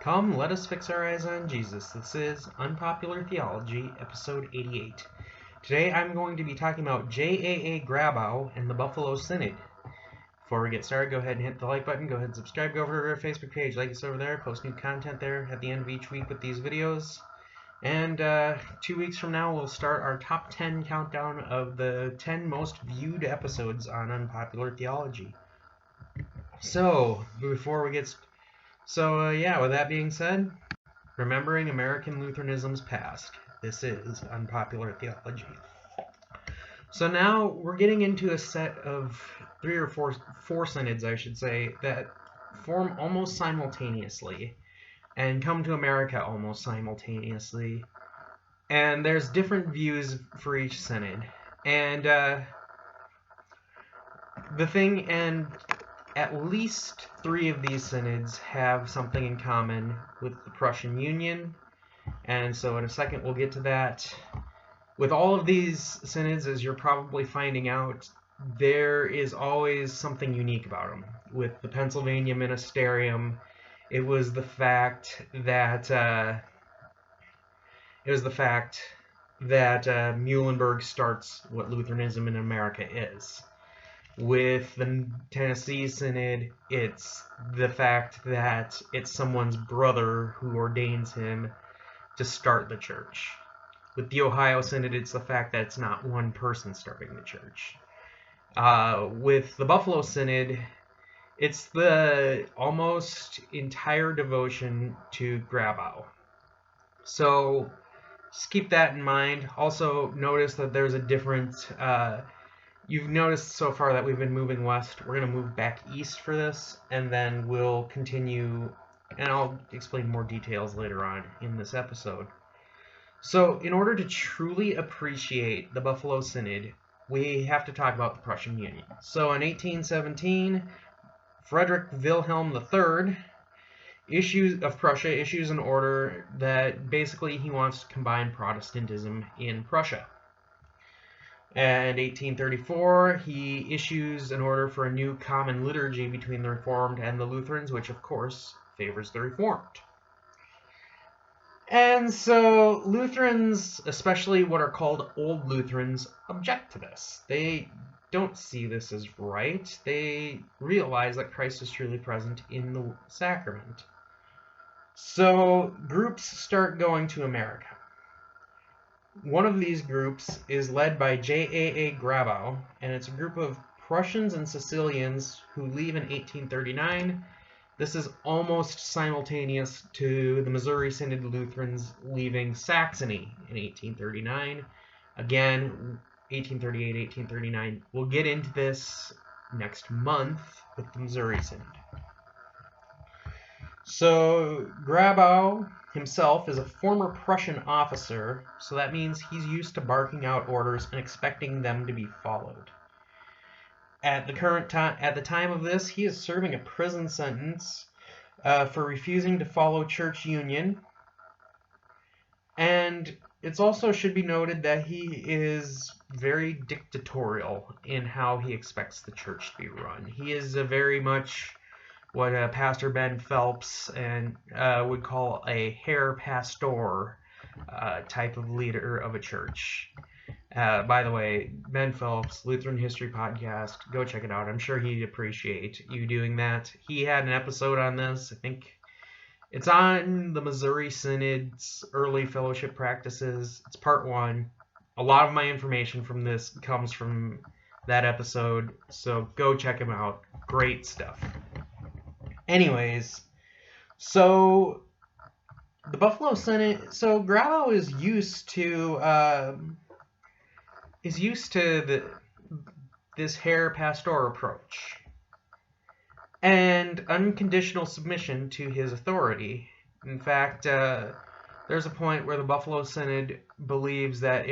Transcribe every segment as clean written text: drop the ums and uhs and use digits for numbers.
Come, let us fix our eyes on Jesus. This is Unpopular Theology, episode 88. Today I'm going to be talking about JAA Grabau and the Buffalo Synod. Before we get started, go ahead and hit the like button. Go ahead and subscribe. Go over to our Facebook page. Like us over there. Post new content there at the end of each week with these videos. And 2 weeks from now, we'll start our top 10 countdown of the 10 most viewed episodes on Unpopular Theology. So, before we get with that being said, remembering American Lutheranism's past. This is Unpopular Theology. So now we're getting into a set of four synods, I should say, that form almost simultaneously and come to America almost simultaneously. And there's different views for each synod. And at least 3 of these synods have something in common with the Prussian Union, and so in a second we'll get to that. With all of these synods, as you're probably finding out, there is always something unique about them. With the Pennsylvania Ministerium, it was the fact that Muhlenberg starts what Lutheranism in America is. With the Tennessee Synod, it's the fact that it's someone's brother who ordains him to start the church. With the Ohio Synod, it's the fact that it's not one person starting the church. With the Buffalo Synod, it's the almost entire devotion to Grabau. So just keep that in mind. Also notice that there's a different... You've noticed so far that we've been moving west. We're going to move back east for this, and then we'll continue, and I'll explain more details later on in this episode. So, in order to truly appreciate the Buffalo Synod, we have to talk about the Prussian Union. So, in 1817, Frederick Wilhelm III of Prussia issues an order that basically he wants to combine Protestantism in Prussia. And 1834, he issues an order for a new common liturgy between the Reformed and the Lutherans, which, of course, favors the Reformed. And so Lutherans, especially what are called Old Lutherans, object to this. They don't see this as right. They realize that Christ is truly present in the sacrament. So groups start going to America. One of these groups is led by JAA Grabau, and it's a group of Prussians and Sicilians who leave in 1839. This is almost simultaneous to the Missouri Synod Lutherans leaving Saxony in 1839. Again, 1838, 1839. We'll get into this next month with the Missouri Synod. So Grabau himself is a former Prussian officer, so that means he's used to barking out orders and expecting them to be followed. At the time of this, he is serving a prison sentence for refusing to follow church union. And it also should be noted that he is very dictatorial in how he expects the church to be run. He is very much what Pastor Ben Phelps would call a hair pastor type of leader of a church. By the way, Ben Phelps, Lutheran History Podcast, go check it out. I'm sure he'd appreciate you doing that. He had an episode on this. I think it's on the Missouri Synod's early fellowship practices. It's part 1. A lot of my information from this comes from that episode, so go check him out. Great stuff. Anyways, so the Buffalo Synod, so Grabau is used to this hair pastor approach and unconditional submission to his authority. In fact, there's a point where the Buffalo Synod believes that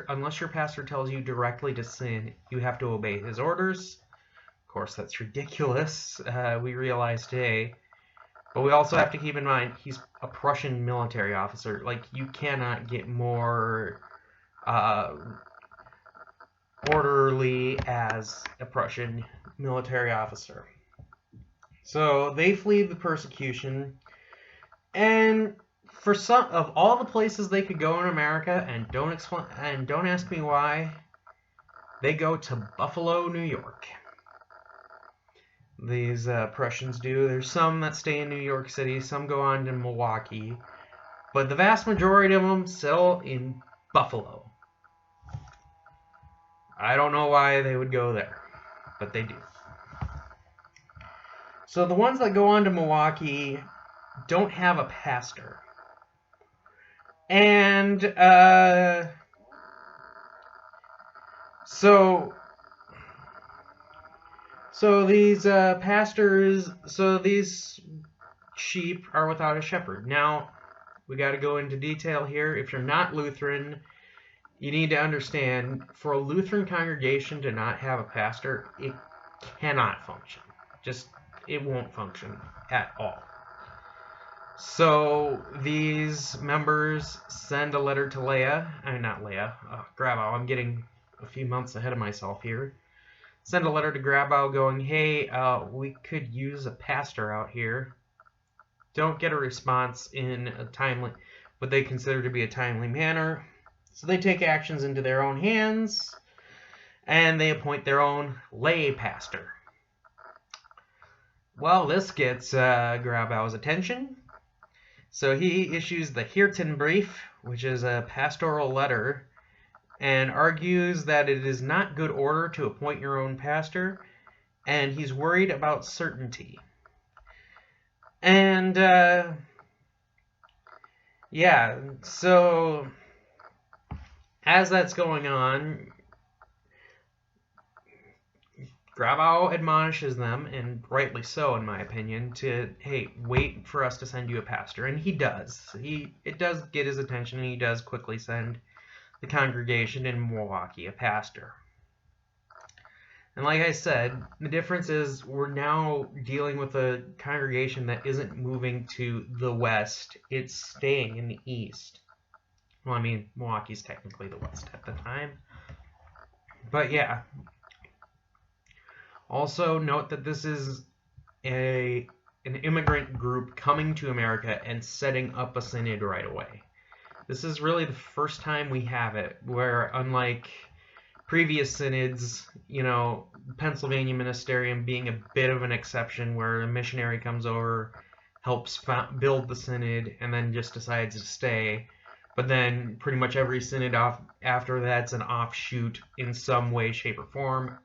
unless your pastor tells you directly to sin, you have to obey his orders. Of course, that's ridiculous, we realize today. But we also have to keep in mind, he's a Prussian military officer. Like, you cannot get more orderly as a Prussian military officer. So they flee the persecution. And for some of all the places they could go in America, and don't ask me why, they go to Buffalo, New York. These Prussians do. There's some that stay in New York City, some go on to Milwaukee, but the vast majority of them settle in Buffalo. I don't know why they would go there, but they do. So the ones that go on to Milwaukee don't have a pastor. And so these pastors, so these sheep are without a shepherd. Now, we got to go into detail here. If you're not Lutheran, you need to understand, for a Lutheran congregation to not have a pastor, it cannot function. It won't function at all. So these members send a letter to Grabau. I'm getting a few months ahead of myself here. Send a letter to Grabau going, hey, we could use a pastor out here. Don't get a response in what they consider to be a timely manner. So they take actions into their own hands, and they appoint their own lay pastor. Well, this gets Grabau's attention. So he issues the Hirtenbrief, which is a pastoral letter, and argues that it is not good order to appoint your own pastor, and he's worried about certainty. And, yeah, so as that's going on, Grabau admonishes them, and rightly so in my opinion, to, hey, wait for us to send you a pastor. And he does. It does get his attention, and he does quickly send the congregation in Milwaukee a pastor. And like I said, the difference is we're now dealing with a congregation that isn't moving to the west, it's staying in the east. Well, I mean, Milwaukee's technically the west at the time. But yeah. Also note that this is an immigrant group coming to America and setting up a synod right away. This is really the first time we have it, where unlike previous synods, Pennsylvania Ministerium being a bit of an exception, where a missionary comes over, helps build the synod, and then just decides to stay. But then pretty much every synod after that's an offshoot in some way, shape, or form.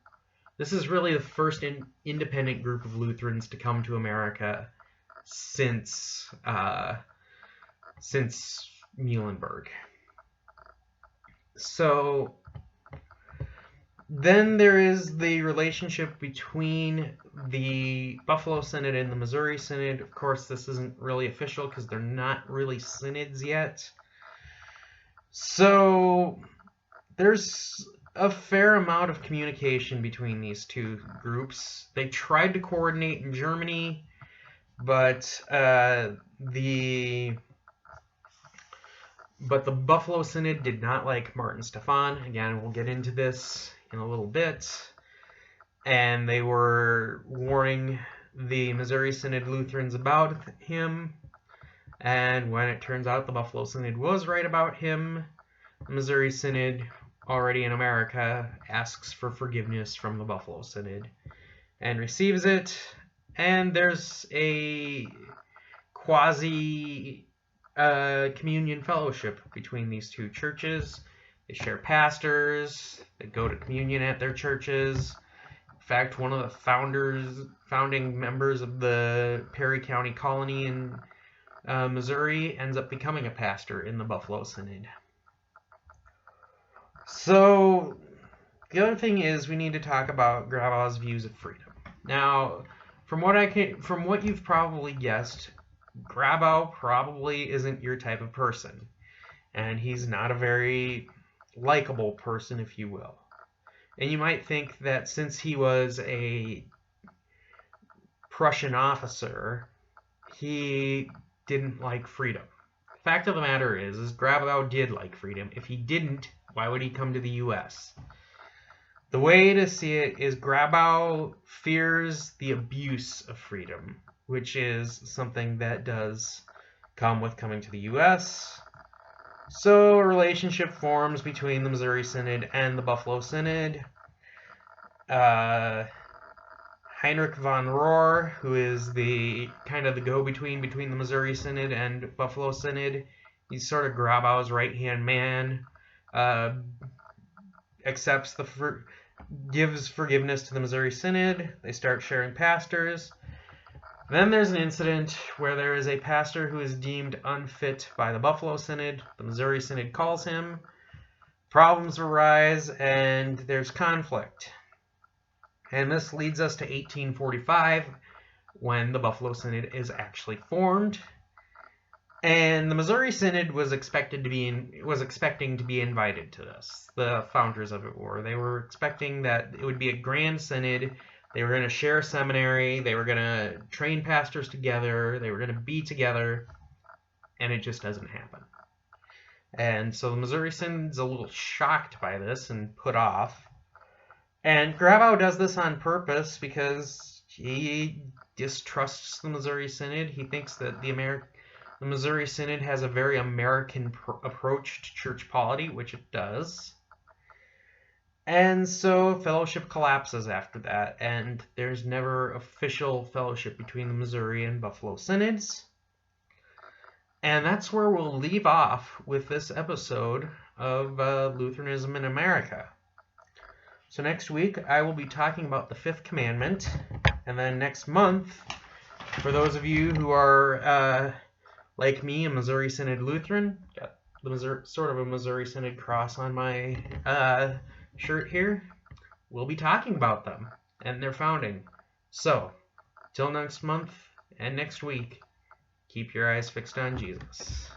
This is really the first independent group of Lutherans to come to America since Muhlenberg. So then there is the relationship between the Buffalo Synod and the Missouri Synod. Of course, this isn't really official because they're not really synods yet. So there's a fair amount of communication between these two groups. They tried to coordinate in Germany, but the Buffalo Synod did not like Martin Stephan. Again, we'll get into this in a little bit. And they were warning the Missouri Synod Lutherans about him. And when it turns out the Buffalo Synod was right about him, the Missouri Synod, already in America, asks for forgiveness from the Buffalo Synod and receives it. And there's a quasi communion fellowship between these two churches. They share pastors. They go to communion at their churches. In fact, one of the founding members of the Perry County Colony in Missouri ends up becoming a pastor in the Buffalo Synod. So the other thing is we need to talk about Grabau's views of freedom. Now, from what you've probably guessed, Grabau probably isn't your type of person, and he's not a very likable person, if you will. And you might think that since he was a Prussian officer, he didn't like freedom. The fact of the matter is Grabau did like freedom. If he didn't, why would he come to the U.S.? The way to see it is Grabau fears the abuse of freedom, which is something that does come with coming to the U.S. So a relationship forms between the Missouri Synod and the Buffalo Synod. Heinrich von Rohr, who is the kind of the go-between between the Missouri Synod and Buffalo Synod, he's sort of Grabau's right-hand man, gives forgiveness to the Missouri Synod. They start sharing pastors. Then there's an incident where there is a pastor who is deemed unfit by the Buffalo Synod. The Missouri Synod calls him. Problems arise, and there's conflict. And this leads us to 1845, when the Buffalo Synod is actually formed. And the Missouri Synod was expecting to be invited to this. The founders of it were. They were expecting that it would be a grand synod. They were going to share a seminary. They were going to train pastors together. They were going to be together. And it just doesn't happen. And so the Missouri Synod's a little shocked by this and put off. And Grabau does this on purpose because he distrusts the Missouri Synod. He thinks that the Missouri Synod has a very American approach to church polity, which it does. And so fellowship collapses after that, and there's never official fellowship between the Missouri and Buffalo Synods. And that's where we'll leave off with this episode of Lutheranism in America. So next week, I will be talking about the Fifth Commandment, and then next month, for those of you who are, like me, a Missouri Synod Lutheran, got the sort of a Missouri Synod cross on my shirt here, we'll be talking about them and their founding. So, till next month and next week, keep your eyes fixed on Jesus.